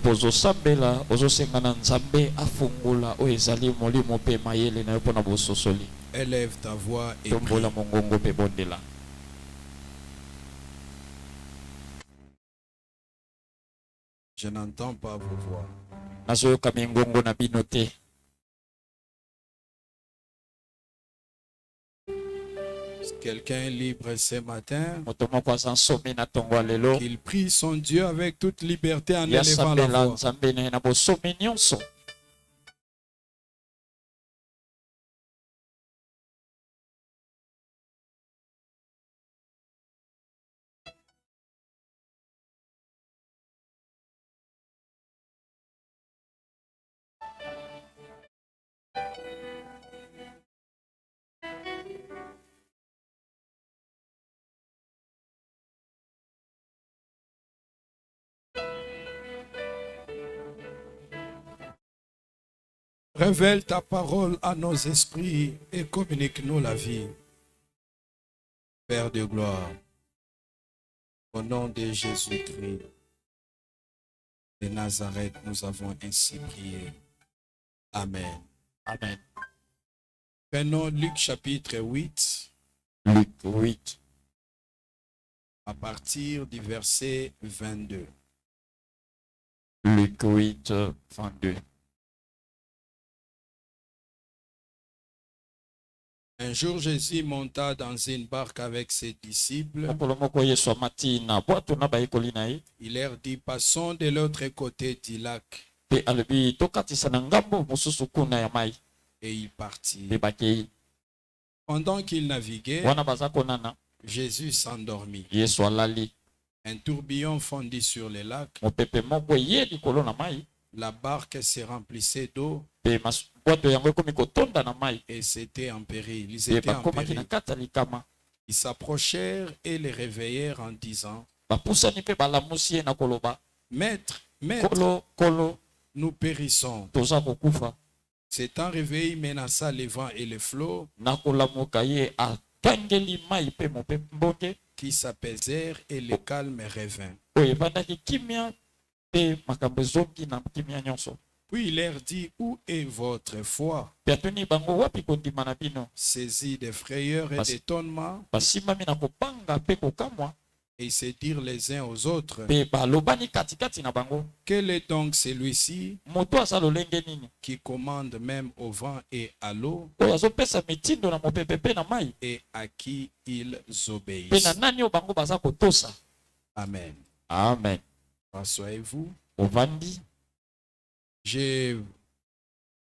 pozo sambela ozo sengana nzambe afungula o ezali molimo pe mayele na yo pona bososoli. Élève ta voix et Tombola prie. mongongo pe bondela. Je n'entends pas vos voix. Nazoyoka mingongo na bino te. Quelqu'un est libre ce matin, Moto moko aza nsomi na tongo lelo. qu'il prie son Dieu avec toute liberté en Ya élevant la sambela voix. nzambe na ye na bosomi nyonso. Révèle ta parole à nos esprits et communique-nous la vie. Père de gloire, au nom de Jésus-Christ de Nazareth, nous avons ainsi prié. Amen. Amen. Prenons Luc chapitre 8, Luc 8. à partir du verset 22. Luc 8, 22. Un jour, Jésus monta dans une barque avec ses disciples. Mokolo moko Yesu amati na bwato na bayekoli na ye. Il leur dit, passons de l'autre côté du lac. Pe alobi tokatisa na ngambo mosusu kuna ya mai. Et il partit. Pe bakei. Pendant qu'il naviguait, Wana baza konana. Jésus s'endormit. Yesu alali. Un tourbillon fondit sur le lac. Mopepe moko ye likolo na mai. La barque se remplissait d'eau Pe bwato yango ekomi kotonda na mai. et c'était en péril. Ils Pe étaient en bakomaki na péril. kati ya likama. Ils s'approchèrent et les réveillèrent en disant, Bapusani pe balamusi ye na koloba. Maître, maître, Kolo nous périssons. toza kokufa. S'étant réveillé, menaça le vent et le flot Na kolamuka ye atangeli mai pe mopepe mbonge. qui s'apaisèrent et le calme revint. Oyo evandaki kimia pe makambo ezongi na kimia nyonso. Puis il leur dit, où est votre foi? Pe atuni bango wapi kondima na bino. Saisis de frayeur et d'étonnement, Basimbami na kopanga pe kokamwa. et se dirent les uns aux autres, Pe balobani katikati na bango. quel est donc celui-ci Moto aza lolenge nini. qui commande même au vent et à l'eau, Oyo azopesa mitindo na mopepe pe na mai. et à qui ils Pe obéissent? na nani oyo bango baza kotosa. Amen. Amen. Rassurez-vous. Ovandi. Je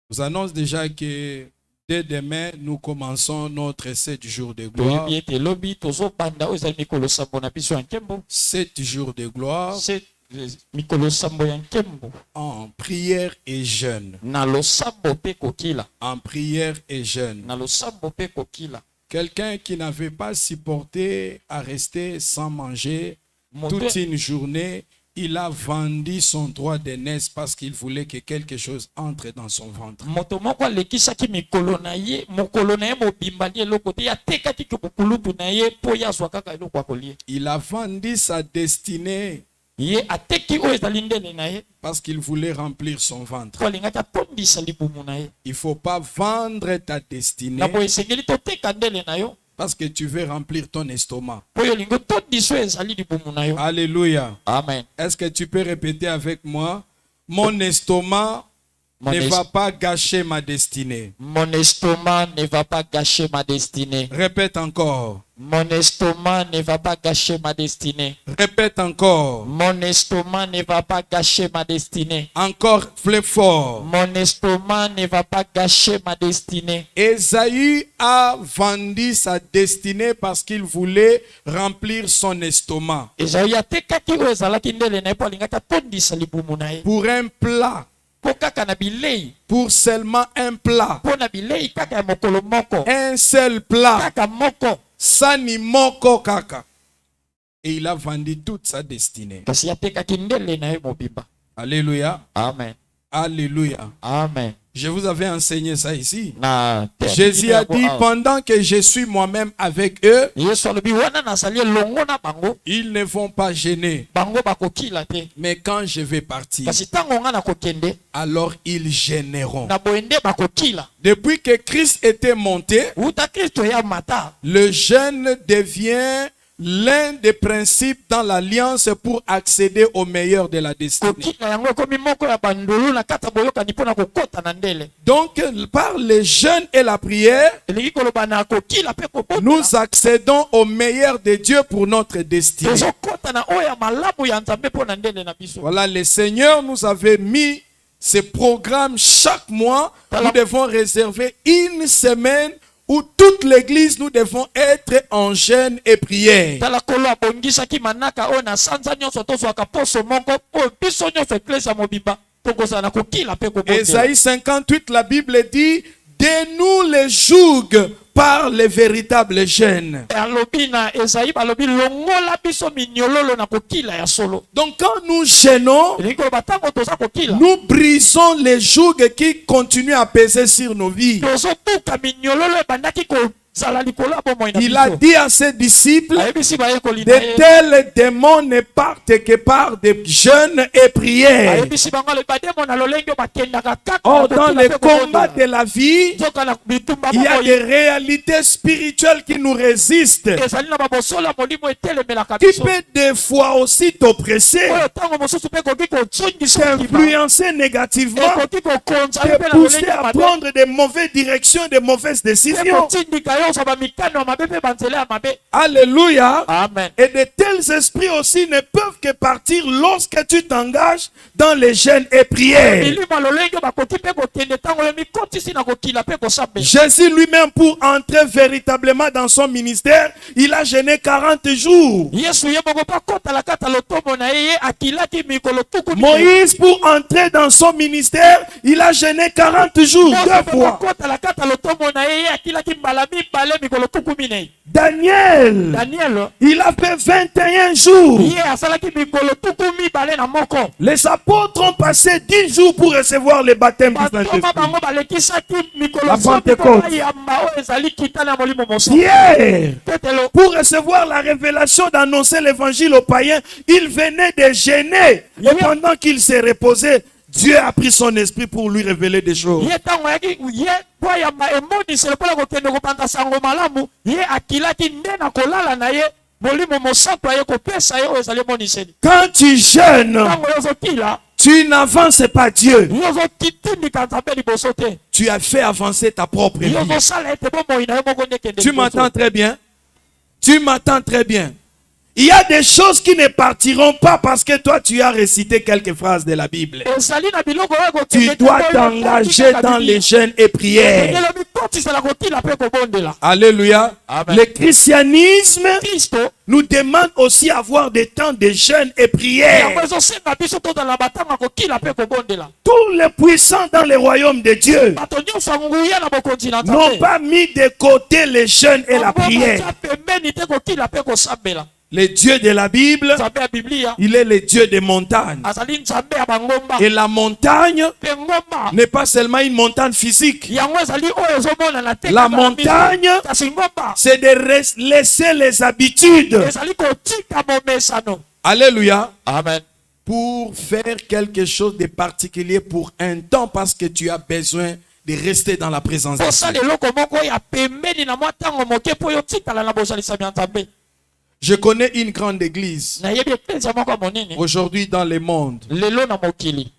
vous annonce déjà que dès demain, nous commençons notre 7 jours de gloire. Toyebi ete lobi tozobanda oyo ezali mikolo sambo na biso ya nkembo. 7 jours de gloire Mikolo sambo ya nkembo. en prière et jeûne. Na losambo pe kokila. En prière et jeûne. Na losambo pe kokila. Quelqu'un qui n'avait pas supporté à rester sans manger Moto toute une journée, il a vendu son droit d'aînesse parce qu'il voulait que quelque chose entre dans son ventre. moto moko alekisaki mikolo na ye mokolo na ye mobimbali eloko te atekaki kikukulutu na ye mpo ye azwa kaka eloko ya kolia. Il a vendu sa destinée Ye ateki oyo ezali ndele na ye parce qu'il voulait remplir son ventre. mpo alingaki atondisa libumu na ye. Il ne faut pas vendre ta Na destinée boye esengeli toteka ndele na yo parce que tu veux remplir ton estomac. mpo yo olingi otondisa oyo ezali libumu na yo. Alléluia. Amen. Est-ce que tu peux répéter avec moi? Mon estomac ne va pas gâcher ma destinée. Mon estomac ne va pas gâcher ma destinée. Répète encore. Mon estomac ne va pas gâcher ma destinée. Répète encore. Mon estomac ne va pas gâcher ma destinée. Encore plus fort. Mon estomac ne va pas gâcher ma destinée. Ésaü a vendu sa destinée parce qu'il voulait remplir son estomac. Esaü atekaki oyo ezalaki ndele na ye mpo alingaki atondisa libumu na ye. Pour un plat. Mpo kaka na bilei. Pour seulement un plat. Mpo na bilei kaka ya mokolo moko. Un seul plat. Kaka moko. Sani moko kaka. Et il a vendu toute sa destinée. Kasi atekaki ndele na ye mobimba. Alléluia. Amen. Alléluia. Amen. Je vous avais enseigné ça ici. Na Jésus a dit, pendant que je suis moi-même avec eux, Yesu alobi wana nazali elongo na bango, ils ne vont pas gêner. bango bakokila te. Mais quand je vais partir, Kasi tango nga na kokende, alors ils gêneront. na boende bakokila. Depuis que Christ était monté, Uta Kristo ya mata, le jeûne devient l'un des principes dans l'alliance pour accéder au meilleur de la destinée. kokila yango ekomi moko ya bandulu na kata boyokani mpona kokota na ndele. Donc, par le jeûne et la prière, Elingi koloba na kokila pe kobota, nous accédons au meilleur de Dieu pour notre destinée. tozokota na oyo ya malamu ya Nzambe mpona ndele na biso. Voilà, le Seigneur nous avait mis ce programme chaque mois. Nous devons réserver une semaine où toute l'église, nous devons être en jeûne et prière. Tala kolo abongisaki manaka oyo na sanza nyonso tozwaka poso moko oyo biso nyonso eklesi ya mobimba tokozala na kokila pe kobondela. Ésaïe 58, la Bible dit, dénoue les jougs par les véritables jeûnes. Alobi na Esaïe balobi longola biso minyololo na kokila ya solo. Donc quand nous jeûnons, Elingi koloba tango toza kokila, nous brisons les jougs qui continuent à peser sur nos vies. tozobuka minyololo ebandaki kozala likolo ya bomoi na Il a biso. dit à ses disciples, Ayebisi bayekoli na de ye, tels démons ne partent que par des jeûnes et prières. ayebisi bango alobi bademo na lolenge oyo bakendaka kaka Or, na dans kokila les pe combats kobondela. de la vie, Nzoka na bitumba il y a bomoi, des réalités spirituelles qui nous résistent, ezali na babosolo ya molimo etelemelaka qui biso. peut des fois aussi t'oppresser, Oyo tango mosusu pe koki kozongisa kima, t'influencer négativement, ekoki kokonza yo te mpe na pousser lolenge ya à mabe, prendre des mauvaises directions, des mauvaises pe décisions. kotindika yo ozwa bamikano ya mabe mpe banzela ya mabe. Alléluia. Amen. Et de tels esprits aussi ne peuvent que partir lorsque tu t'engages dans les jeûnes et prières. Milimo ya lolenge bakoki mpe kokende ntango yo mikotisi na kokila mpe kosambela. Jésus lui-même, pour entrer véritablement dans son ministère, il a jeûné 40 jours. Yesu ye moko mpe akotala kata lotombo na ye ye akilaki mikolo tuku Moïse, pour entrer dans son ministère, il a jeûné 40 jours, 2 fois. akotala kata lotombo na ye ye akilaki mbala mibale mikolo tuku minei. Daniel, Daniel il a fait 21 jours. ye asalaki mikolo tuku mibale na moko. Les apôtres ont passé 10 jours pour recevoir le baptême du Batoma Saint-Esprit. bango balekisaki mikolo La zomi Pentecôte. mpo bayamba oyo ezali kitana ya molimo mosantu. Pierre, Petelo pour recevoir la révélation d'annoncer l'évangile aux païens, il venait de gêner. Et pendant qu'il s'est reposé, Dieu a pris son esprit pour lui révéler des choses. ye ntango ayaki ye po ayamba emonisele mpona kokende kopanda sango malamu ye akilaki nde na kolala na ye molimo mosantu aye kopesa ye oyo ezali emoniseli. Quand tu jeûnes, Ntango yo ozokila tu n'avances pas Dieu. yo ozokitindika Nzambe liboso te, Tu as fait avancer ta propre vie. yo ozosala ete bomoi na yo moko nde ekende Tu liboso. m'entends très bien? Tu m'entends très bien. Il y a des choses qui ne partiront pas parce que toi tu as récité quelques phrases de la Bible. ezali na biloko oyo ekokende Tu te dois oyo t'engager ekokika dans Biblia. les jeûnes et prières. Ekokende mikotisela kokila mpe kobondela. Alléluia. Amen. Le christianisme Kristo nous demande aussi avoir des temps de jeûne et yango prière. ezosenga biso tozala na batango ya kokila mpe kobondela. Tous les puissants dans le royaume de Dieu Bato nyonso ya nguya na bokonzi na n'ont Nzambe pas mis de côté les jeûnes et la prière. batia pembeni te kokila mpe kosambela. Le Dieu de la Bible, Nzambe ya Biblia il est le Dieu des montagnes. azali Nzambe ya bangomba. Et la montagne Mpe ngomba n'est pas seulement une montagne physique. yango ezali oyo ezomonana te La kaka na miso. montagne, Kasi ngomba c'est de laisser les habitudes. ezali kotika momesano. Alléluia. Amen. Pour faire quelque chose de particulier pour un temps parce que tu as besoin de rester dans la présence de kosala Dieu. eloko moko ya pembeni na mwa ntango moke mpo yo tikala na bozalisami ya Nzambe. Je connais une grande église. Nayebi eklezia moko ya monene Aujourd'hui dans le monde, lelo na mokili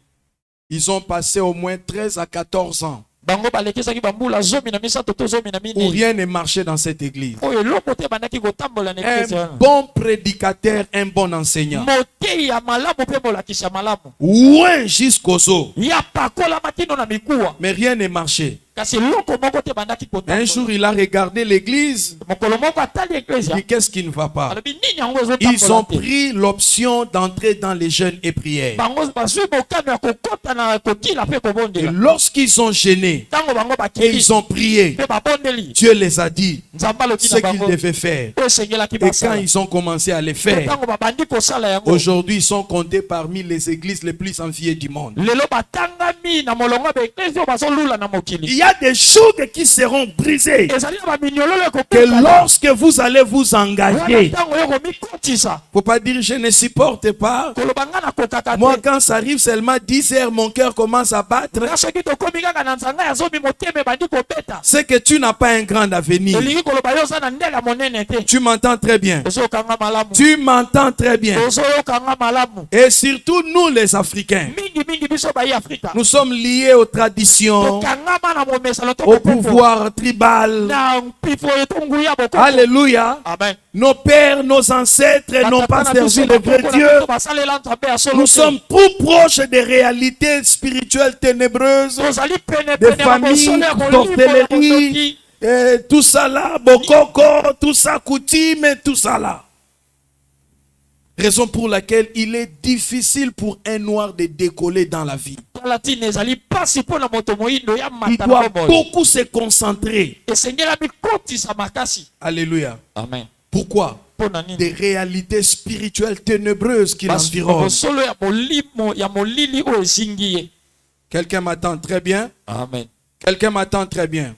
ils ont passé au moins 13 à 14 ans bango balekisaki bambula 13 to 14 où rien ne marchait dans cette église. oyo eloko te ebandaki kotambola na eklezia Un wana. bon prédicateur, un bon enseignant. motei ya malamu mpe molakisi ya malamu Loin jusqu'aux eaux. ya pakolama tino na mikuwa Mais rien ne marchait. kasi loko moko te bandaki Un kotambola. jour, il a regardé l'église. Mokolo moko atali Il eklezia dit, qu'est-ce qui ne va pas? alobi nini yango Ils ont ezotambola te. pris l'option d'entrer dans les jeûnes et prières. Bango bazwi mokano ya kokota na kokila mpe Et kobondela. lorsqu'ils ont gêné Ntango bango et bakili ils ont prié, mpe babondeli Dieu les a dit nzambe alobi ce na qu'ils bango devaient faire. oyo esengelaki Et quand basala. ils ont commencé à les faire, Ntango babandi kosala yango aujourd'hui, ils sont comptés parmi les églises les plus enviées du monde. lelo batangami na molongo ya baeklesi oyo bazolula na mokili. Il y a des jougs qui seront brisés. ezali na baminyololo Que lorsque vous allez vous engager, ntango oyo komikotisa faut pas dire je ne supporte pas. koloba nga nakokaka Moi, te. quand ça arrive seulement 10 heures, mon cœur commence à battre. nga soki tokomi kaka na nzanga ya zomi motema ebandi kobeta C'est que tu n'as pas un grand avenir. elingi koloba yo oza na ndenge ya monene te. Tu m'entends très bien. ozokanga malamu Tu m'entends très bien. ozoyokanga malamu. Et surtout nous les Africains, mingi biso bayi afrika nous sommes liés aux traditions, tokangama na momesano to au kopupu. pouvoir tribal. na mpifo etongu ya bokoko. Alléluia. amen. Nos pères, nos ancêtres n'ont pas Batata na biso servi le vrai bakoko na Dieu. biso basalela nzambe ya solo Nous te. sommes trop proches des réalités spirituelles ténébreuses, tozali des penepene ya familles, mosolo ya molimo na sorcellerie, mondoki. tout ça là, bokoko, tout ça coutume, tout ça là. Raison pour laquelle il est difficile pour un noir de décoller dans la vie. tala ntina ezali pasi mpo na moto moyindo ya Il mata na doit bomoi. beaucoup se concentrer. esengelami kotisa makasi. Alléluia. amen. Pourquoi? mpo na nini Des réalités spirituelles ténébreuses qui basi l'environnent. mosolo ya molimo ya molili oyo ezingi ye. Quelqu'un m'attend très bien? amen. Quelqu'un m'attend très bien.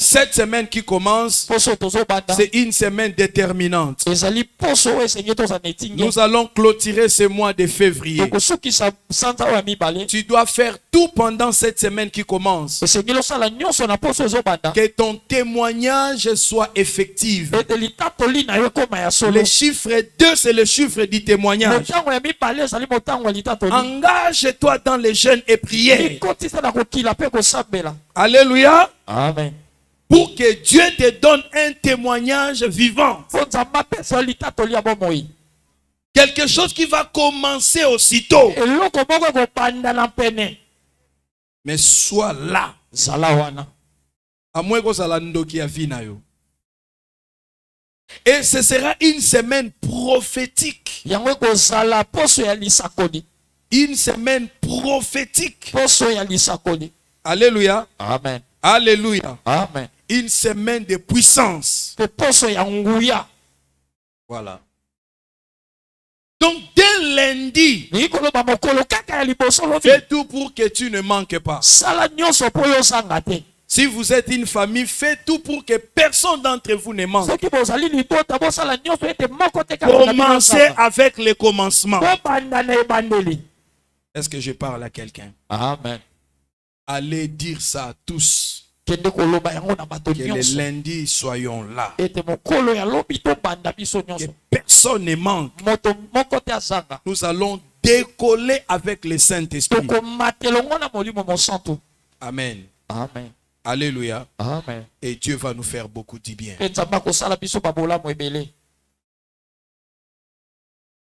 Cette semaine qui commence, poso tozobanda c'est une semaine déterminante. ezali poso oyo esengi tozala na etingi. Nous allons clôturer ce mois de février. tokosukisa sanza oyo ya mibale. Tu dois faire tout pendant cette semaine qui commence. esengeli osala nyonso na poso ezobanda. Que ton témoignage soit effectif. ete litatoli na yo ekoma ya solo. Le chiffre 2, c'est le chiffre du témoignage. motango ya mibale ezali motango ya litatoli. Engage-toi dans les jeûnes et prières. ekotisa na kokila mpe kosambela. Alléluia. amen. Pour que Dieu te donne un témoignage vivant. mpo nzambe apesa yo litatoli ya bomoi. Quelque chose qui va commencer aussitôt. eloko moko ekobanda na pene. Mais sois là. zala wana. À moins que ça ndoki ya vie na yo. Et ce sera une semaine prophétique. yango ekozala poso ya lisakoli. Une semaine prophétique. poso ya lisakoli. Alléluia. amen. Alléluia. amen. Une semaine de puissance. mpe poso ya nguya. Voilà. Donc dès lundi, lingi koloba mokolo kaka ya liboso lobi. fais tout pour que tu ne manques pas. sala nyonso mpo yo osanga te. Si vous êtes une famille, faites tout pour que personne d'entre vous ne manque. soki bozali libota bosala nyonso ete moko te kaka na bino Commencez osanga. avec le commencement. bobanda na ebandeli. Est-ce que je parle à quelqu'un? amen. Allez dire ça à tous. kende koloba yango na bato Que le nyonso. lundi, soyons là. ete mokolo ya lobi tobanda biso Que nyonso. personne ne manque. moto moko te azanga. Nous allons décoller avec le Saint-Esprit. tokomatela ngo na molimo mosantu. Amen. amen. Alléluia. amen. Et Dieu va nous faire beaucoup du bien. mpe nzambe akosala biso babolamu ebele.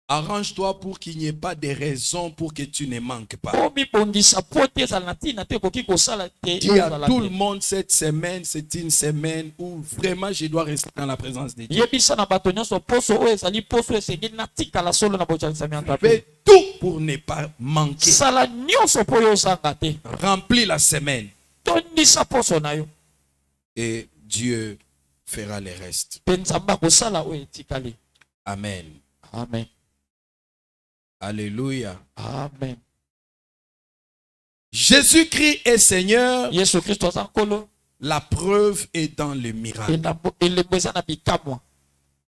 Arrange-toi pour qu'il n'y ait pas de raison pour que tu ne manques pas. po mibongisa po te ezala na ntina te ekoki kosala te. Dis à ozala tout te. le monde cette semaine, c'est une semaine où vraiment je dois rester dans la présence de Dieu. yebisa na bato nyonso poso oyo ezali poso esengeli natikala solo na bojanisami ya nzambe. Fais tout pour ne pas manquer. sala nyonso mpo yo ozanga te. Remplis la semaine tondisa poso na yo. et Dieu fera le reste. mpe nzambe akosala oyo etikali. Amen. amen. Alléluia. amen. Jésus-Christ est Seigneur. yesu kristo aza nkolo. La preuve est dans le miracle. elembo eza na bikamwa.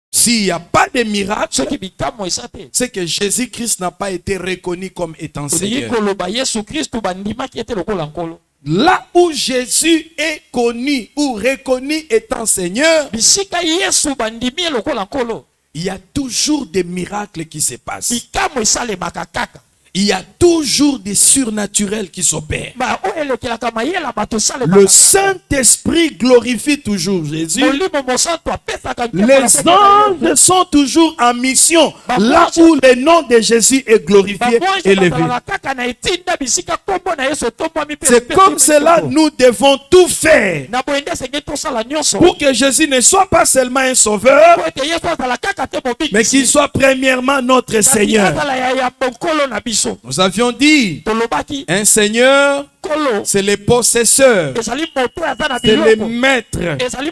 S'il n'y a pas de miracle, soki bikamwa eza te. c'est que Jésus-Christ n'a pas été reconnu comme étant olingi Seigneur. koloba yesu kristo bandimaki ete lokola nkolo. Là où Jésus est connu ou reconnu étant Seigneur, bisika yesu bandimi ye lokola nkolo. il y a toujours des miracles qui se passent. bikamwa esalemaka kaka. il y a toujours des surnaturels qui s'opèrent. ba oyo elekelaka mayela bato salaka Le Saint-Esprit glorifie toujours Jésus. molimo mosantu apesaka nkembo na Les pete na ye. anges sont toujours en mission là où le nom de Jésus est glorifié, Bakonzi élevé. bazalaka kaka na etinda bisika kombo na yesu etombwami mpe C'est comme cela nous devons tout faire na boye nde esengeli tosala nyonso pour que Jésus ne soit pas seulement un sauveur, po ete yesu azala kaka te mais qu'il mobikisi soit premièrement notre Seigneur. azala ya bonkolo na biso Nous avions dit, tolobaki un Seigneur, kolo c'est le possesseur, ezali moto oyo aza na c'est le biloko maître, ezali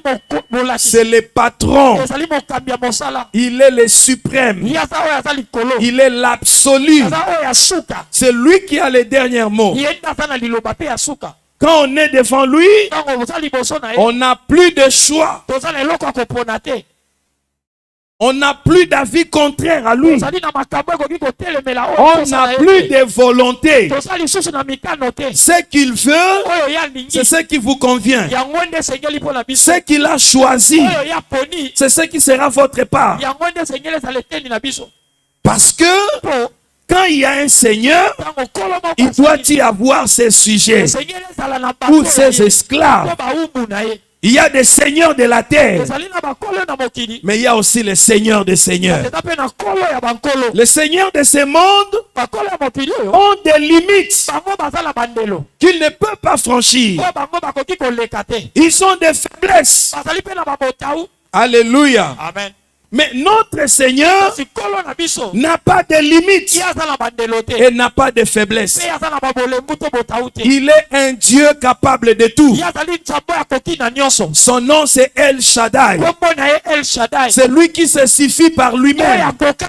molakisi c'est le patron. ezali mokambi ya mosala Il est le suprême, ye aza oyo aza likolo il est l'absolu. aza oyo ya suka C'est lui qui a les derniers mots. ye nde aza na liloba mpe ya suka Quand on est devant lui, ntango oza liboso na ye on n'a plus de choix. toza na eloko ya kopona te On n'a plus d'avis contraire à lui. tozali na makambo ekoki kotelemela oyo On tosala n'a ye plus te. de volonté. toza lisusu na mikano te Ce qu'il veut, oyo ya alingi c'est ce qui vous convient. yango nde esengeli mpo na biso Ce qu'il a choisi, oyo ya poni c'est ce qui sera votre part. yango nde esengeli ezala eteni na biso Parce que mpo quand il y a un Seigneur, ntango kolo moko il doit y avoir ses sujets esengeli ezala na ou bato ses esclaves. mpo bawumbu na ye Il y a des seigneurs de la terre, ezali na bakolo na mokili mais il y a aussi les seigneurs des seigneurs. eza mpe na kolo ya bankolo Les seigneurs de ce monde bakolo ya mokili oyo ont des limites bango baza na bandelo qu'ils ne peuvent pas franchir. oyo bango bakoki koleka te Ils ont des faiblesses. bazali mpe na babotau Alléluia. amen Mais notre Seigneur kasi kolo na biso n'a pas de limites ye aza na bandelo te et n'a pas de faiblesse. mpe aza na babolembu to botau te Il est un Dieu capable de tout. ye azali nzambe oyo akoki na nyonso Son nom c'est El Shaddai. kombo na ye el shadai C'est lui qui se suffit par oyo lui-même. akoka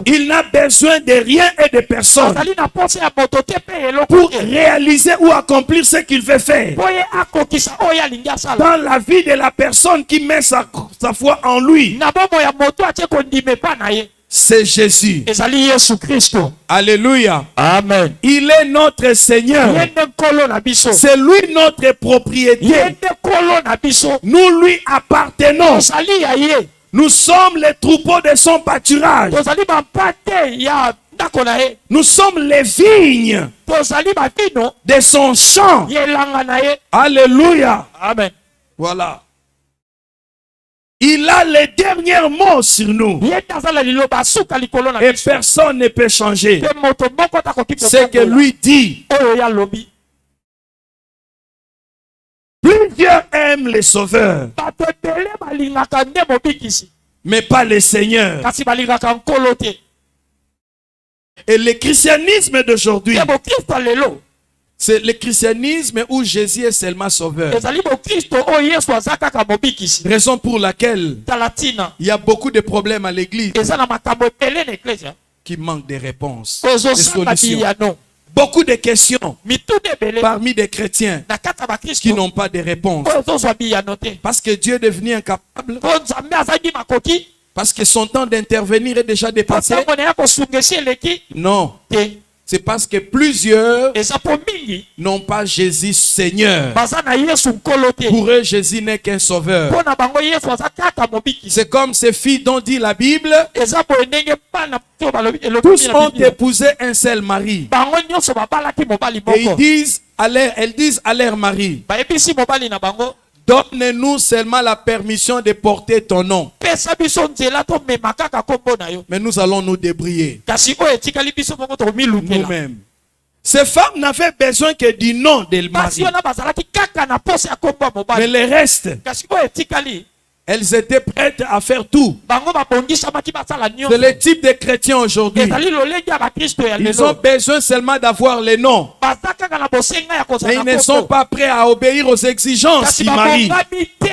Il n'a besoin de rien et de personne azali na posa ya moto te mpe eloko pour te réaliser ou accomplir ce qu'il veut faire. mpo ye akokisa oyo alingi asala Dans la vie de la personne qui met sa foi en lui, na bomoi ya moto atie kondima epa na ye c'est Jésus. ezali yesu kristo Alléluia. amen Il est notre ye Seigneur. nde nkolo na biso C'est lui notre ye propriété. nde nkolo na biso Nous lui appartenons. tozali ya ye Nous sommes les troupeaux de son pâturage. tozali bampate ya ndako na ye Nous sommes les vignes tozali bavino de son champ. ye elanga na ye Alléluia. amen Voilà. Il a les derniers mots sur nous. ye nde aza na liloba asuka likolo na Et biso personne ne peut changer mpe moto moko takoki ce que lui dit. oyo ye alobi Plusieurs aiment les sauveurs, bato ebele balingaka nde mobikisi mais pas les seigneurs. kasi balingaka nkolo te Et le christianisme d'aujourd'hui, te bokristo lelo c'est le christianisme où Jésus est seulement sauveur. ezali bokristo oyo yesu aza kaka mobikisi Raison pour laquelle tala ntina il y a beaucoup de problèmes à l'église eza na makambo ebele na eklesia qui manquent de réponses, de ozosala solutions. biyano Beaucoup de questions mitundo ebele parmi des chrétiens na kati ya qui bakristo n'ont pas de réponse. oyo ezozwa biyano te Parce que Dieu est devenu incapable, mpo nzambe azangi makoki parce que son temps d'intervenir est déjà mpo dépassé. ntango na ya kosunga esi eleki Non, te c'est parce que plusieurs eza mpo mingi n'ont pas Jésus Seigneur. baza na yesu nkolo te Pour eux, Jésus n'est qu'un sauveur. mpo na bango yesu aza kaka mobikisi C'est comme ces filles dont dit la Bible, eza boye ndenge bana to balobi tous elobi na ont Biblia. épousé un seul mari. bango nyonso babalaki mobali Et ils moko disent elles disent à leur mari, bayebisi mobali na bango donne-nous seulement la permission de porter ton nom. pesa biso nzela tomema kaka kombo na yo Mais nous allons nous débrouiller kasi oyo etikali biso moko tokomilukela nous-mêmes. Ces femmes n'avaient besoin que du nom de basi mari. wana bazalaki kaka na posa ya kombo ya Mais mobali le reste, kasi oyo etikali elles étaient prêtes à faire tout. bango babongisamaki basala C'est nyonso le type de chrétiens aujourd'hui. ezali lolenge ya bakristo ya Ils ont lelo besoin seulement d'avoir les noms. baza kaka na bosenga ya Mais kozala ils ne sont kombo pas prêts à obéir aux exigences kasi du mari. babongami te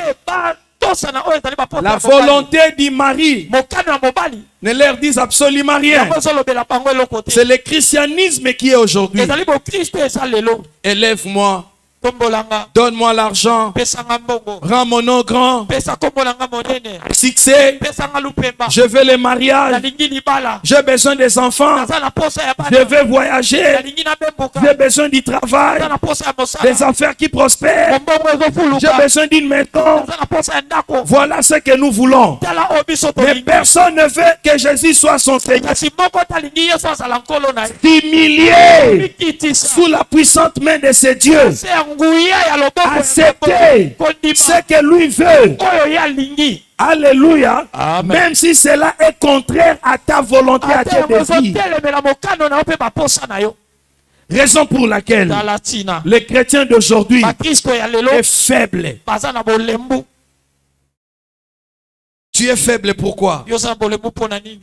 batosana oyo ezali baposa La ya mobali volonté du mari mokano ya mobali ne leur dit absolument rien. yango ezolobela bango eloko te C'est le christianisme qui est aujourd'hui. ezali bokristo eza lelo Élève-moi tombolanga Donne-moi l'argent. pesanga mbongo Rends mon nom grand. pesa kombolanga monene Succès. pesanga lupemba Je veux les mariages. nalingi libala J'ai besoin des enfants. naza na posa ya Je bana veux voyager. nalingi nabemboka J'ai besoin du travail. naza na posa ya Des mosala affaires qui prospèrent. mombongo J'ai ezofuluka besoin d'une maison. naza na posa ya ndako Voilà ce que nous voulons. tala oyo biso Mais tolingi personne ne veut que Jésus soit son Seigneur. kasi moko talingi yesu azala nkolo na ye S'humilier mikitisa sous la puissante main de ce Dieu. se ya nguya ya loboko Accepter kondima ce que lui veut. oyo ye alingi Alléluia. Amen. Même si cela est contraire à ta volonté, à ate tes yango désirs. ezotelemela mokano na yo mpe baposa na yo Raison pour laquelle tala ntina les chrétiens d'aujourd'hui bakristo ya lelo est faible. baza na bolembu Tu es faible pourquoi? yo oza na bolembu mpo na nini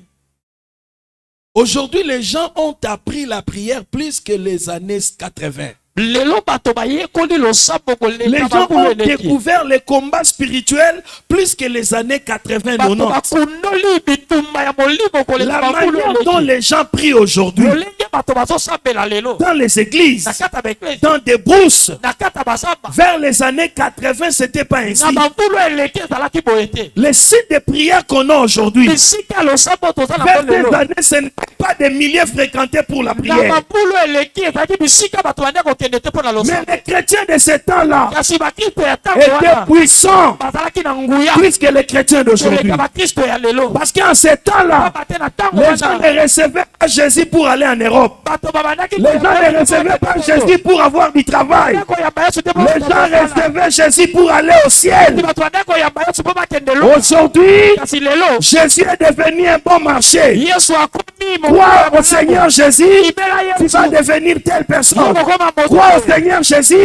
Aujourd'hui, les gens ont appris la prière plus que les années 80. lelo bato bayekoli losambo Les koleka gens bakulu ont eleki découvert les combats spirituels plus que les années 80, bato 90. bakundoli bitumba ya molimo koleka La bakulu manière dont eleki les gens prient aujourd'hui, lolenge bato bazosambela lelo dans les églises, na kati ya baeklesi dans des brousses, na kati ya basamba vers les années 80, c'était pas ainsi. na bambulu eleki ezalaki boye te Les sites de prière qu'on a aujourd'hui, bisika ya losambo toza na vers ngo lelo ces années, ce n'est pas des milliers fréquentés pour la na prière. bambulu eleki ezalaki bisika bato bande kokende te mpo na Mais losambo les chrétiens de ce temps-là kasi bakristo ya ntango étaient wana puissants bazalaki na nguya plus que les chrétiens d'aujourd'hui. koleka bakristo ya lelo Parce qu'en ce temps-là, bate na ntango les gens wana ne recevaient pas Jésus pour aller en Europe. bato babandaki Les gens ne recevaient pas Jésus pour avoir du travail. koyamba yesu te Les gens recevaient Jésus pour aller au ciel. bato bande koyamba yesu mpo bakende lo Aujourd'hui, kasi lelo Jésus est devenu un bon marché. yesu akomi Crois au Seigneur Jésus, ibela tu yesu vas devenir telle personne. okokoma Crois moto au Seigneur Jésus,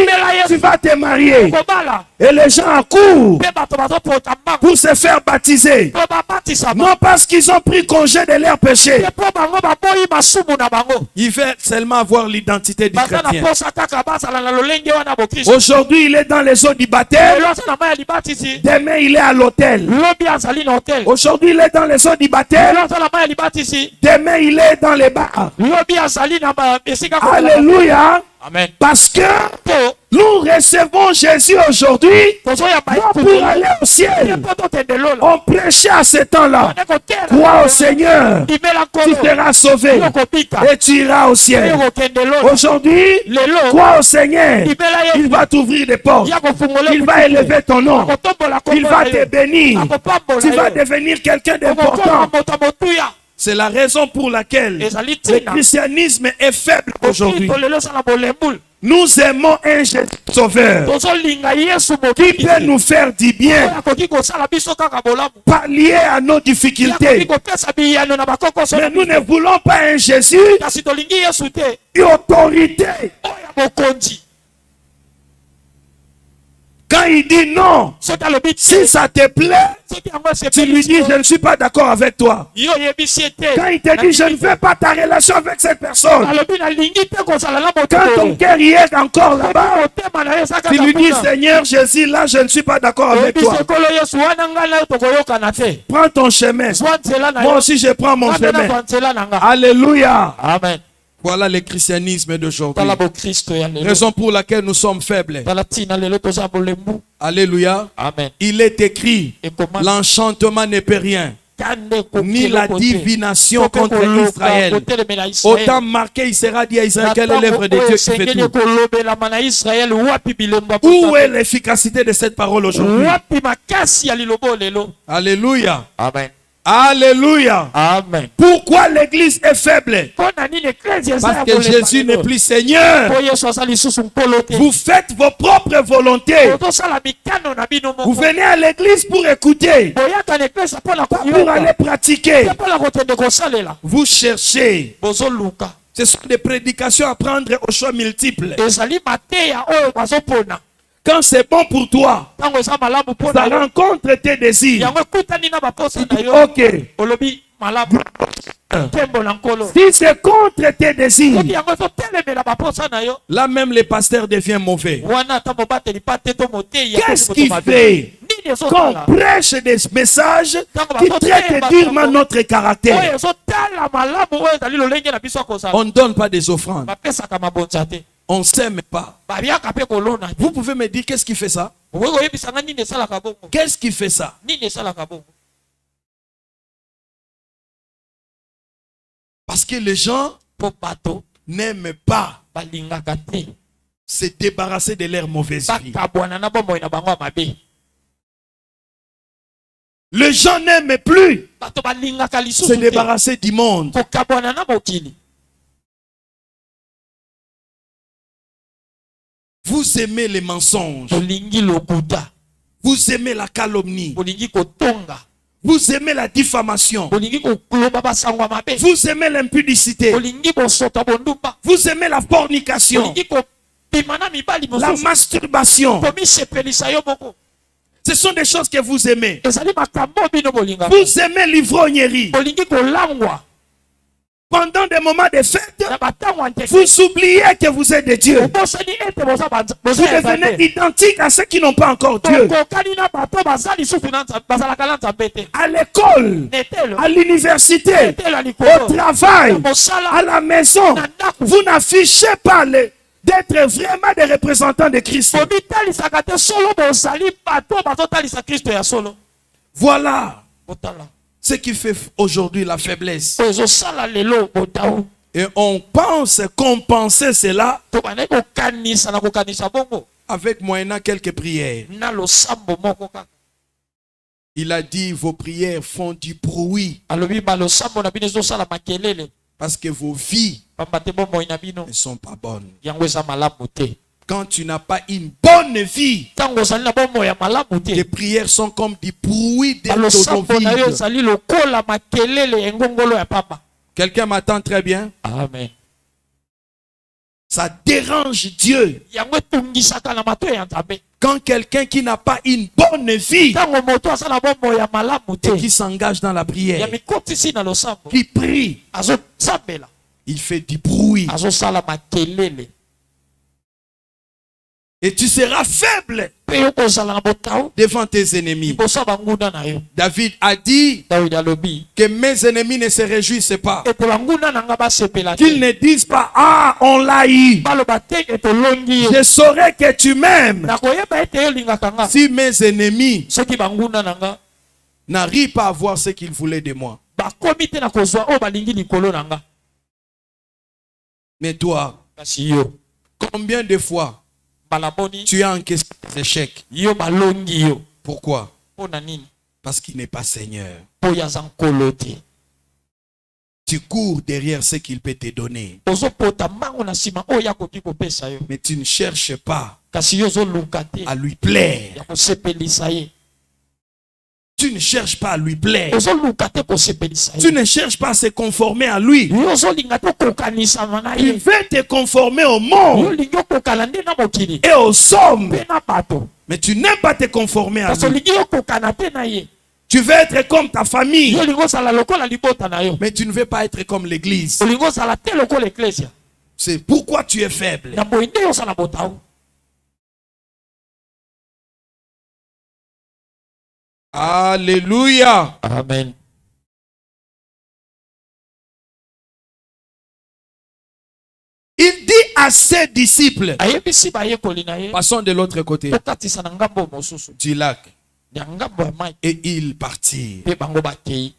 tu vas te marier. kobala Et les gens accourent mpe bato bazopota mbango pour se faire baptiser. mpo babatisama Non parce qu'ils ont pris congé de leurs péchés. te mpo bango baboyi masumu na bango Il veut seulement avoir l'identité du baza na chrétien. posa kaka bazala na lolenge wana bokristo Aujourd'hui, il est dans les eaux du baptême. lelo aza na mai ya libatisi Demain, il est à l'hôtel. lobi azali na hotel Aujourd'hui, il est dans les eaux du baptême. lelo aza na mai ya libatisi Demain, il est dans les bars. lobi azali na esika Alléluia. amen Parce que mpo nous recevons Jésus aujourd'hui tozoyamba non pour aller au ciel. mpo tokende lola On prêchait à ce temps-là. ane kotela Crois au Seigneur, imela tu nkolo seras sauvé yo kobika et tu iras au yo ciel. kokende lola Aujourd'hui, lelo crois au Seigneur. imela Il yesu va t'ouvrir des portes. ya kofungola Il va élever ton nom. akotombola Il va te bénir. akopambola Tu vas yo devenir quelqu'un okokoma d'important. moto ya motuya C'est la raison pour laquelle ezali le ntina christianisme est faible aujourd'hui. okristo lelo osala bolembula Nous aimons un Jésus sauveur tozolinga yesu qui peut nous faire du oyo bien, akoki kosala biso kaka bolamu pallier à nos akoki difficultés. kopesa biyano na bakokoso Mais nous ne voulons pas un Jésus kasi tolingi yesu te d'autorité. oyo ya bokonzi Quand il dit non, soki alobi si te ça te plaît, soki yango tu lui dis je ne suis pas d'accord avec toi. yo oyebisi ye te Quand il te dit je ne veux pas ta relation avec cette personne, alobi nalingi te kozala na moto quand ton cœur y est encore là-bas, motema na ye esaka tu lui dis Seigneur Jésus, là je ne suis pas d'accord avec toi. oyebisi ekolo yesu wana ngai na yo tokoyokana te Prends ton chemin. zwa nzela na Moi yo aussi je prends mon ngai mpe chemin. nazwa nzela na nga Alléluia. amen Voilà le christianisme d'aujourd'hui. tala bokristo ya lelo Raison pour laquelle nous sommes faibles. tala ntina lelo toza bolembu Alléluia. amen Il est écrit, ekoma l'enchantement ne peut rien, kande ni la divination contre Israël. kotelemela Autant marqué, il sera dit à Israël, quelle est l'œuvre de Dieu qui fait esengeli tout. kolobelama na israele wapi bilembo Où est l'efficacité de cette parole aujourd'hui? wapi makasi ya lilobo lelo Alléluia. amen Alléluia. amen Pourquoi l'église est faible? mpo na nini eklesi eza Parce ya que kolemba Jésus n'est lelo? plus Seigneur. mpo yesu aza lisusu nkolo te Vous faites vos propres volontés. tozosala mikano na bino Vous moko venez à l'église pour écouter, boyaka na eklesi mpo na pas pour aller koyoka pratiquer. te mpo na kokende kosalela Vous cherchez. bozoluka Ce sont des prédications à prendre aux choix multiples. ezali mateya oyo bazopona Quand c'est bon pour toi, ntango eza malamu mpo ça na yo rencontre tes désirs. yango ekutani na baposa na yo Ok. olobi malamu nkembo na nkolo Si c'est contre tes désirs, soki yango ezotelemela baposa na yo là même le pasteur devient mauvais. wana ata mobateli pa te to moteyi Qu'est-ce qu'il fait nini qu'on ezotala prêche des messages qui traitent durement notre oyo caractère? ezotala malamu oyo ezali lolenge na biso ya kozala On ne donne pas des offrandes. bapesaka mabonza te On ne s'aime pas. babiaka mpe kolona te. Vous pouvez me dire qu'est-ce qui fait ça? okoki koyebisanga nini esalaka bongo? Qu'est-ce qui fait ça? Nini esalaka bongo? Parce que les gens mpo bato n'aiment pas balingaka te se débarrasser de leur mauvaise vie. bakabwana na bomoi na bango ya mabe. Les gens n'aiment plus bato balingaka se lisusu te débarrasser du monde. kokabwana na mokili. Vous aimez les mensonges. bolingi lokuta, Vous aimez la calomnie. bolingi kotonga, Vous aimez la diffamation. bolingi koloba basango ya mabe, Vous aimez l'impudicité. bolingi bosoto ya bondumba, Vous aimez la fornication. bolingi kopima na mibali La mosusu, masturbation. komisepelisa yo moko. Ce sont des choses que vous aimez. ezali makambo bino bolingaka. Vous aimez l'ivrognerie. bolingi kolangwa Pendant des moments de fête, na batango ya nteke. vous oubliez que vous êtes de Dieu. obosani ete boza Vous devenez identique à ceux qui n'ont pas encore Dieu. kokani na bato baza lisusu na Nzambe, bazalaka na Nzambe te. À l'école, netelo à l'université, netelo ya au likolo travail, na mosala à la maison, na ndako. vous n'affichez pas d'être vraiment des représentants de Christ. bomitalisaka te solo bozali bato bazotalisa Kristo ya solo. Voilà botala ce qui fait aujourd'hui la faiblesse. oyo ezosala lelo botau Et on pense compenser cela to bandaki kokanisa na kokanisa bongo avec moyennant quelques prières. na losambo moko kaka. Il a dit vos prières font du bruit alobi balosambo na bino ezosala makelele parce que vos vies pamba te bomoi na bino ne sont pas bonnes. yango eza malamu te. Quand tu n'as pas une bonne vie, ntango ozali na bomoi ya malamu tes te, prières sont comme du bruit de balosambo na yo vide. ezali lokola makelele ya engongolo ya pamba. Quelqu'un m'attend très bien? Amen. Ça dérange Dieu. yango etungisaka na matoi ya Nzambe. Quand quelqu'un qui n'a pas une bonne vie ntango moto aza na bomoi ya malamu et te qui s'engage dans la ya prière, mikotisi na losambo qui prie, azosambela il fait du bruit. azosala makelele Et tu seras faible mpe yo kozala na botau devant tes ennemis. liboso ya banguna na yo. David a dit Dawidi alobi que mes ennemis ne se réjouissent pas. ete banguna na nga basepela Qu'ils te, ne disent pas, ah, on l'a eu. baloba te ete olongi ye. Je saurais que tu m'aimes. nakoyeba ete yo olingaka nga Si mes ennemis soki banguna na nga n'arrivent pas à voir ce qu'ils voulaient de moi. bakomi te na kozwa oyo balingi likolo na nga. Mais toi, kasi yo combien de fois mbala boni tu as encaissé des échecs? yo balongi yo Pourquoi? mpo na nini? Parce qu'il n'est pas Seigneur. mpo yo aza nkolo te. Tu cours derrière ce qu'il peut te donner. ozopota mbango na nsima oyo akoki kopesa yo, Mais tu ne cherches pas kasi yo ozoluka te à lui plaire. ya kosepelisa ye. Tu ne cherches pas à lui plaire. ozoluka te kosepelisa Tu ye. ne cherches pas à se conformer à lui. yo ozolinga te kokanisama na Tu ye. veux te conformer au yo monde olingi okokana nde na mokili et aux hommes. mpe na bato, Mais tu n'aimes pas te conformer à kasi lui. olingi okokana te na ye. Tu veux être comme ta famille. yo olingi ozala lokola libota na yo, Mais tu ne veux pas être comme l'église. olingi ozala te lokola eklesia. C'est pourquoi tu es faible. na boyi nde ozala botau. Alléluia. Amen. Il dit à ses disciples, ayebisi bayekoli na ye passons de l'autre côté tokatisa na ngambo mosusu du lac, ya ngambo ya mai, et ils partirent. mpe bango bakei.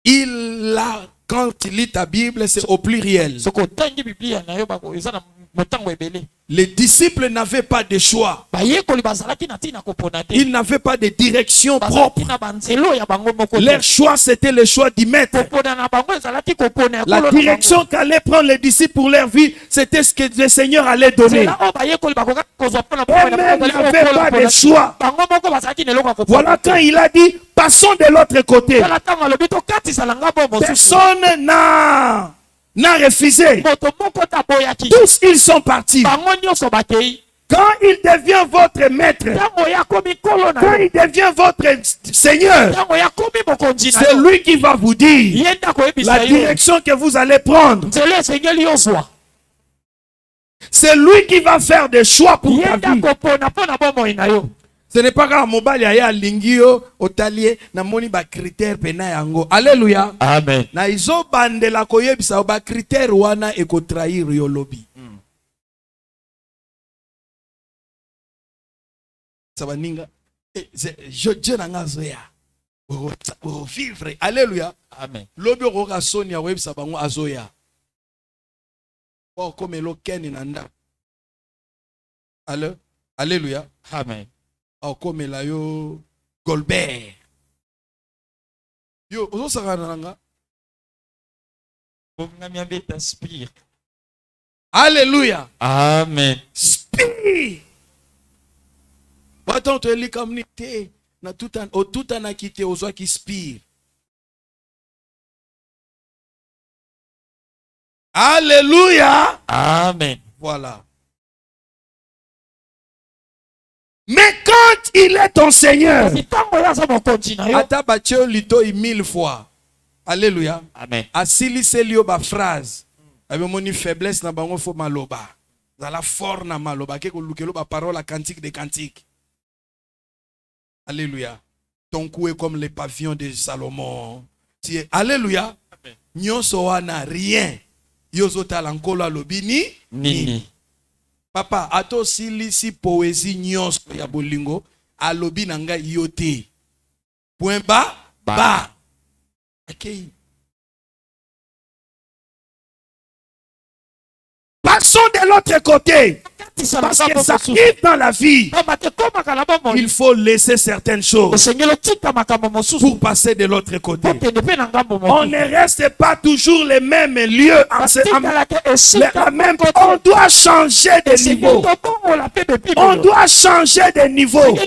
Il a, quand tu lis ta Bible, c'est au pluriel. soki otangi biblia na yo eza na motango ebele. Les disciples n'avaient pas de choix. bayekoli bazalaki na ntina kopona te, Ils n'avaient pas de direction bazalaki propre. na banzelo ya bango moko Leur te. choix, c'était le choix du maître. kopona na bango ezalaki kopona ya La kolo na direction bango. qu'allaient prendre les disciples pour leur vie, c'était ce que le Seigneur allait donner. nzela oyo bayekoli bakokaki kozwa mpona Eux-mêmes n'avaient pas de choix. bango moko bazalaki na eloko ya kopona Voilà te. quand il a dit, passons de l'autre côté. tala ntango alobi tokatisa na ngambo mosusu, Personne n'a refusé. moto moko te aboyaki. Tous ils sont partis. bango nyonso bakei. Quand il devient votre maître, ntango yakomi kolo na quand yo, il devient votre Seigneur, ntango yakomi mokonzi na c'est yo, lui qui va vous dire ye nde akoyebisa la yo direction que vous allez prendre. nzela esengeli ozwa. C'est lui qui va faire des choix pour ye ta nde vie. akopona mpo na bomoi na yo. Ce n'est pas quand mobile ya lingio otalier na moni ba critère pena yango. Alléluia. Amen. Na izo bandela koyebisa ba critère wana eko trahir yo lobi. Ça va ninga. Dieu n'a zoya. Vivre. Alléluia. Amen. Lobi roka sonia web sabango azoya. Comme lo ken nanda. Alléluia. Amen. Comme la yo Golbert. Yo, ozo sarananga. Alléluia. Amen. Spire. Attends, tu es li communauté. Na tout an a quitté aux oies qui spire. Alléluia. Amen. Voilà. Mais quand il est ton Seigneur, Atabatio lito 1000 fois. Alléluia. Amen. Asili selio ba phrase. Avec mon faiblesse na bango fo maloba. Dans la fort na maloba ke ko lukelo ba parole cantique des cantiques. Alléluia. Ton cou est comme les pavillons de Salomon. Alléluia. Nyonso wana rien. Yozo talankolo lobini Nini. Papa, ato sili si poésie nyonso ya bolingo alobi nanga yote. Point bas, bas. Okay. Passons de l'autre côté. Parce que ça arrive dans la vie. Il faut laisser certaines choses pour passer de l'autre côté. On ne reste pas toujours les mêmes lieux. On doit changer de niveau. On doit changer de niveau.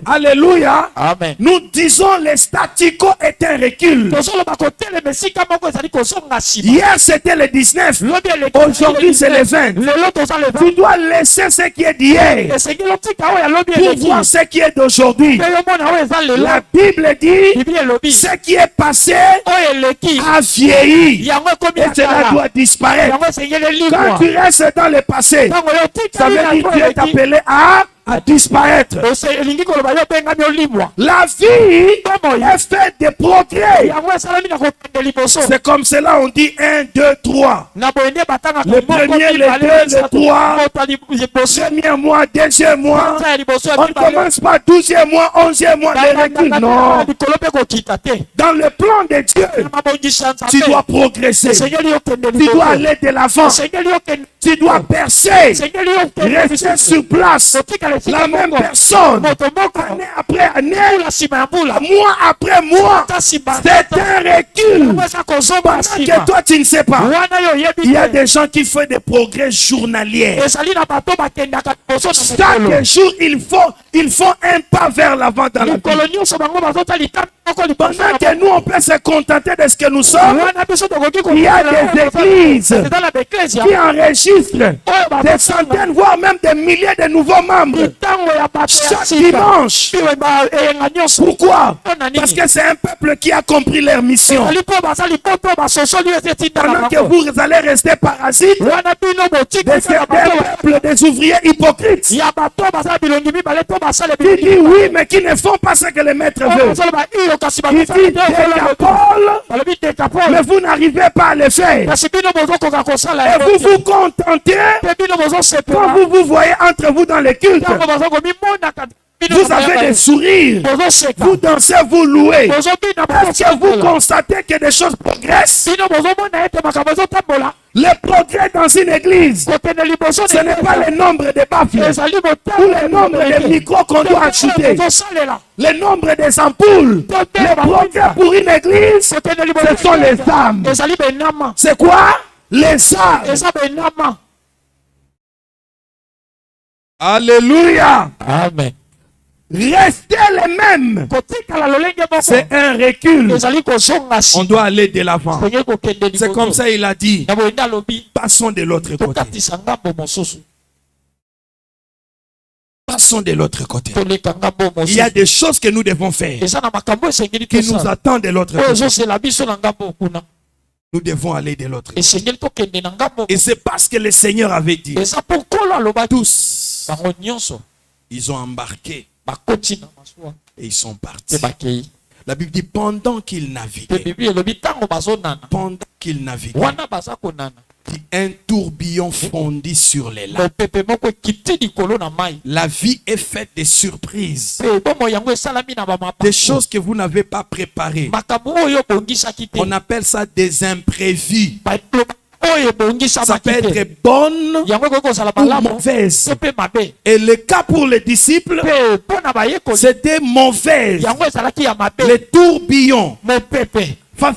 Alléluia. Amen. Nous disons le statu quo est un recul. Hier c'était le 19. Aujourd'hui c'est le 20. Tu dois laisser ce qui est d'hier pour voir ce qui est d'aujourd'hui. La Bible dit ce qui est passé a vieilli et cela doit disparaître. Quand tu restes dans le passé, ça veut dire que tu es appelé à disparaître. La vie est faite de progrès. C'est comme cela on dit 1, 2, 3. Le premier, le 2, le 3. Premier mois, deuxième mois. On ne commence pas 12e mois, 11e mois. Les reculs, non. Dans le plan de Dieu, tu dois progresser. Tu dois aller de l'avant. Tu dois percer. Rester sur place. La même personne, année après année, mois après mois, c'est un recul. Pendant que toi tu ne sais pas, il y a des gens qui font des progrès journaliers. Chaque jour, ils font un pas vers l'avant dans la vie. Pendant que nous, on peut se contenter de ce que nous sommes, il y a des églises qui enregistrent des centaines, voire même des milliers de nouveaux membres chaque dimanche. Pourquoi? Parce que c'est un peuple qui a compris leur mission. Pendant que vous allez rester parasites de certains peuples, des ouvriers hypocrites qui disent oui, mais qui ne font pas ce que le maître veut. Il dit mais vous n'arrivez pas à le faire. Et vous vous contentez quand vous vous voyez entre vous dans le culte. Vous avez des sourires. Vous dansez, vous louez. Est-ce que vous constatez que des choses progressent? Le progrès dans une église, ce n'est pas le nombre de baffles ou le nombre de micros qu'on doit ajouter. Le nombre des ampoules. Le progrès pour une église, ce sont les âmes. C'est quoi? Les âmes. Alléluia. Amen. Rester les mêmes, c'est un recul. On doit aller de l'avant. C'est comme ça il a dit. Passons de l'autre côté. Passons de l'autre côté. Il y a des choses que nous devons faire qui nous attendent de l'autre côté. Nous devons aller de l'autre côté. Et c'est parce que le Seigneur avait dit, tous, ils ont embarqué et ils sont partis. La Bible dit pendant qu'ils naviguaient. Pendant qu'ils naviguaient. Un tourbillon fondit sur les lacs. mopepe moko ekiti likolo na mai. La vie est faite de surprises. Mpe bomoi yango esalami na bamapa. Des choses que vous n'avez pas préparées. Makambo oyo ebongisaki te. On appelle ça des imprévus. Oyo Ça ebongisamaki peut te. être bonne Yango ekoki kozala ou malamu mauvaise. mpe mabe. Et le cas pour les disciples, Mpe mpo na bayekoli c'était mauvaise. yango ezalaki ya mabe. Les tourbillons Mopepe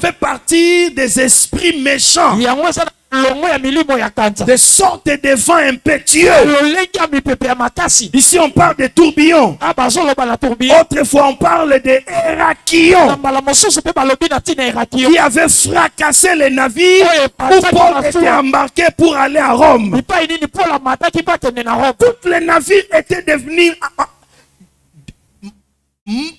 fait partie des esprits méchants, yango eza na longo ya milimo ya kanza. des sortes de vents impétueux. Lolenge ya mipepe ya makasi. Ici, on parle de tourbillons. Bazoloba na tourbillon. Autrefois, on parle de Na Héraklion mbala mosusu mpe balobi na ntina erakio. qui avait fracassé les navires Ouais, où Paul était embarqué pour aller à Rome. Bipai nini mpo la mataki mpo akende na Rome. Tous les navires étaient devenus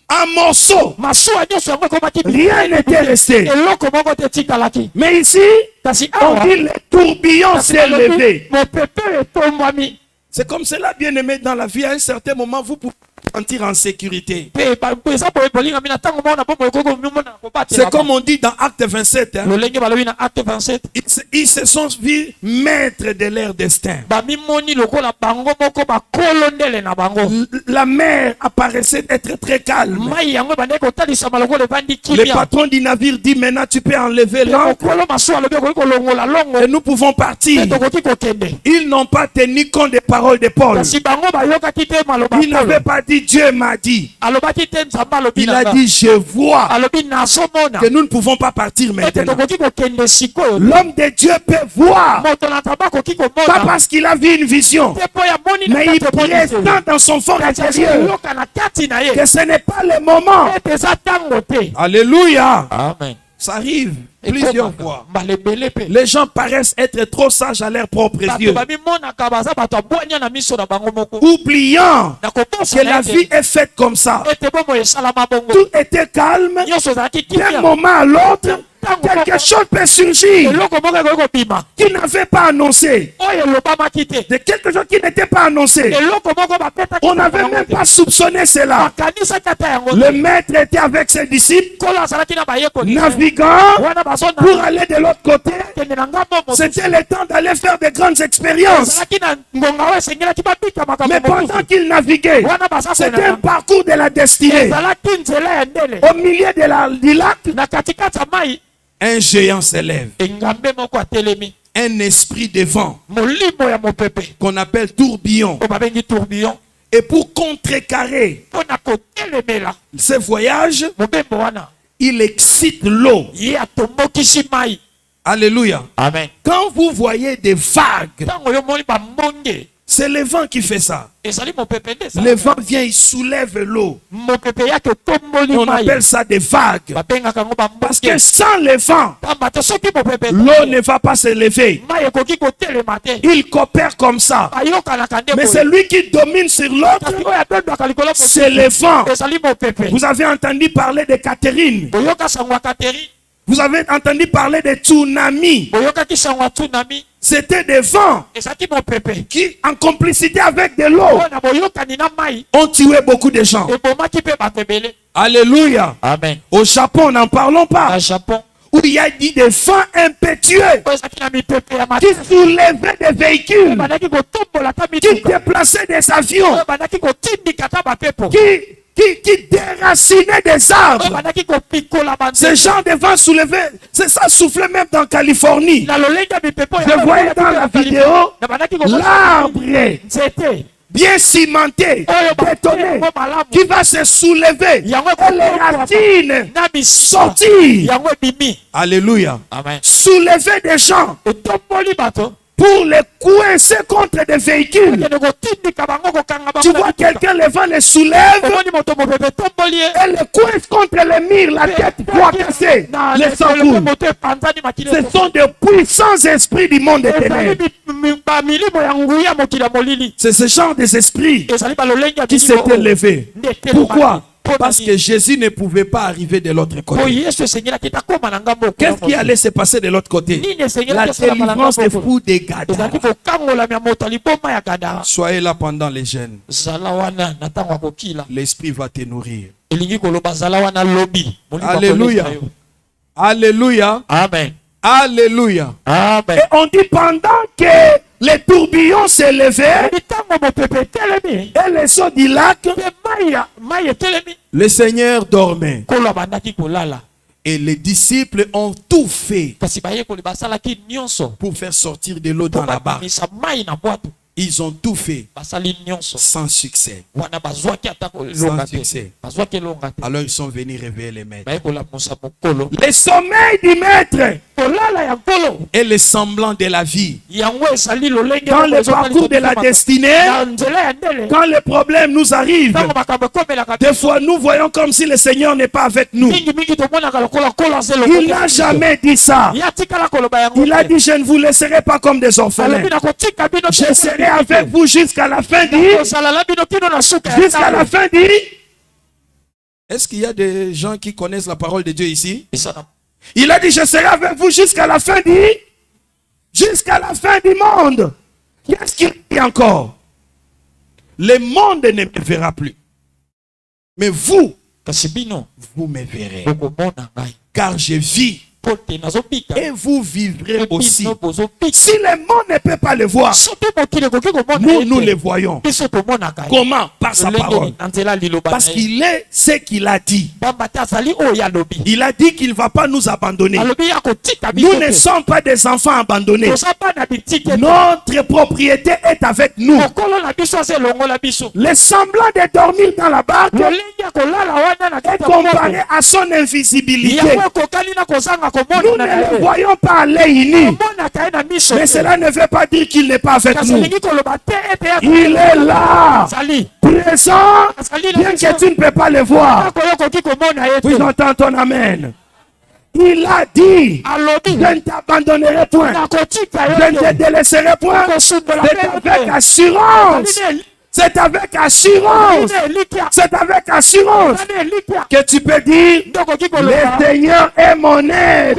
en morceaux. Masuwa nyonso yango ekomaki Rien n'était resté. eloko moko te etikalaki. Mais ici, Kasi on awa dit les tourbillons kasi s'est balobi, levé. mopepe etombwami. C'est comme cela, bien aimé, dans la vie. À un certain moment, vous pouvez vous sentir en sécurité. Mpe eza boye bolingami na ntango moko na bomoi ekoki komimona na kobatela. C'est comme on dit dans Acte 27. Hein, lolenge balobi na acte 27 ils se sont vus maîtres de leur destin. bamimoni lokola bango moko bakolo ndele na bango. La mer apparaissait être très calme. Mai yango ebandaki kotalisama lokola evandi Le kimia. patron du navire dit maintenant tu peux enlever l'ancre mokolo masuwa alobi okoki kolongola longo et nous pouvons partir. mpe tokoki kokende. Ils n'ont pas tenu compte des paroles de Paul. Kasi bango bayokaki te maloba Il n'avait pas dit Dieu m'a dit. alobaki te nzambe alobi Il na a nga. dit je vois alobi nazomona que nous ne pouvons pas partir ete maintenant. tokoki kokende sikoyo. L'homme de Dieu peut voir, moto na nzambe akoki pas komona parce qu'il a vu une vision, te mpo yamoni na mais il kati emoni te. pressent dans son fond Kasi intérieur yoka na kati na ye que ce n'est pas le moment. ete eza ntango te. Alléluia. Amen. Ça arrive plusieurs fois. mbala ebele mpe Les gens paraissent être trop sages à leurs propres bato yeux, bamimonaka baza bato abwanya na miso na bango moko oubliant na que kobosa la vie est faite comme ça. ete bomo esalama bongo Tout était calme. nyonso ezalaki D'un kimia. moment à l'autre, quelque chose peut surgir eloko moko ekoki kobima qui n'avait pas annoncé, oyo elobamaki te. de quelque chose qui n'était pas annoncé. eloko moko bapetaki On n'avait même pas soupçonné cela. bakanisaki ata yango Le te. maître était avec ses disciples, kolo azalaki na bayekoli naviguant wana bazona pour aller de l'autre côté. kende na ngambo mosusu. C'était le temps d'aller faire de grandes expériences. ezalaki na ngonga oyo esengelaki babika makambo Mais pendant mosusu. qu'il naviguait, wana baza c'était un konaka parcours de la destinée. ezalaki nzela ya ndele Au milieu du lac, na katikati ya mai un géant s'élève. engambe moko atelemi Un esprit de vent molimo ya mopepe qu'on appelle tourbillon. oyo babengi tourbillon Et pour contrecarrer mpo na kotelemela ce voyage, mobembo wana il excite l'eau. ye atombokisi mai. Alléluia. Amen. Quand vous voyez des vagues, ntango yo moni bamonge c'est le vent qui fait ça. ezali mopepe nde Le vent vient, il soulève l'eau. mopepe yake Et tomboli on mai appelle ça des vagues. babengaka yango Parce que bamonge sans le vent, pamba te soki mopepe l'eau ne va pas se lever. mai ekoki kotelema te Il coopère comme ça. bayokanaka nde Mais boye. celui qui domine sur l'autre, kasi oyo abendwaka likolo c'est le vent. ezali mopepe. Vous avez entendu parler de Catherine. boyoka sango ya kateri Vous avez entendu parler de tsunami. boyokaki sango ya tsunami C'était des vents ezalaki mopepe qui, en complicité avec de l'eau, oyo na boyokani na mai ont tué beaucoup de gens. ebomaki mpe bato ebele. Alléluia. Amen. Au Japon, n'en parlons pas. Na japon Où il y a dit des vents impétueux oyo ezalaki na mipepe ya qui matoi soulevaient des véhicules, bandaki kotombola ata qui mituka déplaçaient des avions, oyo bandaki kotindika ata bapepo qui déracinaient des oyo arbres. bandaki kopikola Ce banzete. genre de vent soulevé, c'est ça soufflait même dans Californie. na lolenge ya mipepe oyo Je voyais dans la vidéo na bandaki l'arbre nzete bien cimenté, oyo bétonné, yango malamu qui va se soulever yango et les racines na misisa sortir. yango ebimi. Alléluia. Amen. Soulever des gens etomboli bato pour les coincer contre des véhicules. okende kotindika bango kokanga Tu bango vois na mituka. quelqu'un, le vent les soulève omoni moto mopepe etomboli ye et les coince contre les murs, la tête cassée, na les sangs coulent. moto epanzani makili Ce sont de puissants esprits du monde des ezali ténèbres. bamilimo ya nguya ya mokili ya molili C'est ce genre des esprits ezali balolenge ya qui s'étaient levés. Pourquoi? Parce que que Jésus ne pouvait pas arriver de l'autre po côté. yesu esengelaki takóma na ngambo Qu'est-ce qui allait se passer de l'autre côté? nini La esengelaki esalama na délivrance des ngambo fous des Gadara. ezalaki kokangolamia ya moto ya liboma ya gadara. Soyez là pendant les jeûnes. zala wana na ntango ya kokila L'esprit va te nourrir. elingi koloba zala wana lobi Molimo Alléluia. akolesa yo. Alléluia. Amen. Alléluia. Amen. Et on dit pendant que les tourbillons s'élevaient Ntango mopepe etelemi et les eaux du lac, mpe mai etelemi Le Seigneur dormait. kolo bandaki kolala Et les disciples ont tout fait kasi bayekoli basalaki nyonso pour faire sortir de l'eau dans la barque. babimisa mai na bwato Ils ont tout fait basali nyonso sans succès. wana bazwaki ata elonga te succès. bazwaki elonga te Alors ils sont venus réveiller les maîtres. bayekolamusa mokolo le sommeil du maître kolala ya nkolo Et le semblant de la vie. yango ezali lolenge dans le parcours de la destinée, na nzela ya ndele quand les problèmes nous arrivent. ntango makambo ekomelaka Des fois, nous voyons comme si le Seigneur n'est pas avec nous. mingi tomonaka lokola nkolo aza Il n'a jamais dit ça. ya tikala koloba yango Il a te. dit, je ne vous laisserai pas comme des orphelins. alobi nakotika bino Je serai avec vous jusqu'à la fin du... kozalala bino kino na suka ya Jusqu'à la ntango. fin du... Est-ce qu'il y a des gens qui connaissent la parole de Dieu ici? Eza na- Il a dit, je serai avec vous jusqu'à la fin du... Jusqu'à la fin du monde. Qu'est-ce qu'il dit encore? Le monde ne me verra plus. Mais vous, kasi bino vous me verrez. bokomona ngai Car je vis po te nazobika et vous vivrez aussi. bino bozobika si le monde ne peut pas le voir, soki mokili ekoki komona nous, ye nous te, le voyons. biso tomonaka ye. Comment? Par sa Lolenge parole. na nzela liloba Parce na ye. qu'il est ce qu'il a dit. pamba te azali oyo alobi Il a dit qu'il ne va pas nous abandonner. alobi ya kotika biso Nous ne te sommes pas des enfants abandonnés. toza bana bitike te. Notre propriété est avec nous. mokolo na biso aza elongola biso Le semblant de dormir dans la barque lolenge ya kolala wana na est kati ya comparé moto à son invisibilité. yango ekokani na kozanga Nous komona na ne le ye voyons pas à l'œil nu. omonaka ye na miso Mais te. cela ne veut pas dire qu'il n'est pas avec kasi nous. elingi koloba te ete ya Il est là, azali présent, azali na bien biso que tu ne peux pas le voir. ako yo okoki komona ye Oui, te j'entends ton amen. Il a dit, alobi je ne t'abandonnerai point. nakotika Je ne yo te délaisserai point. kosundola C'est avec assurance. C'est avec assurance. C'est avec assurance que tu peux dire, le Seigneur est mon aide.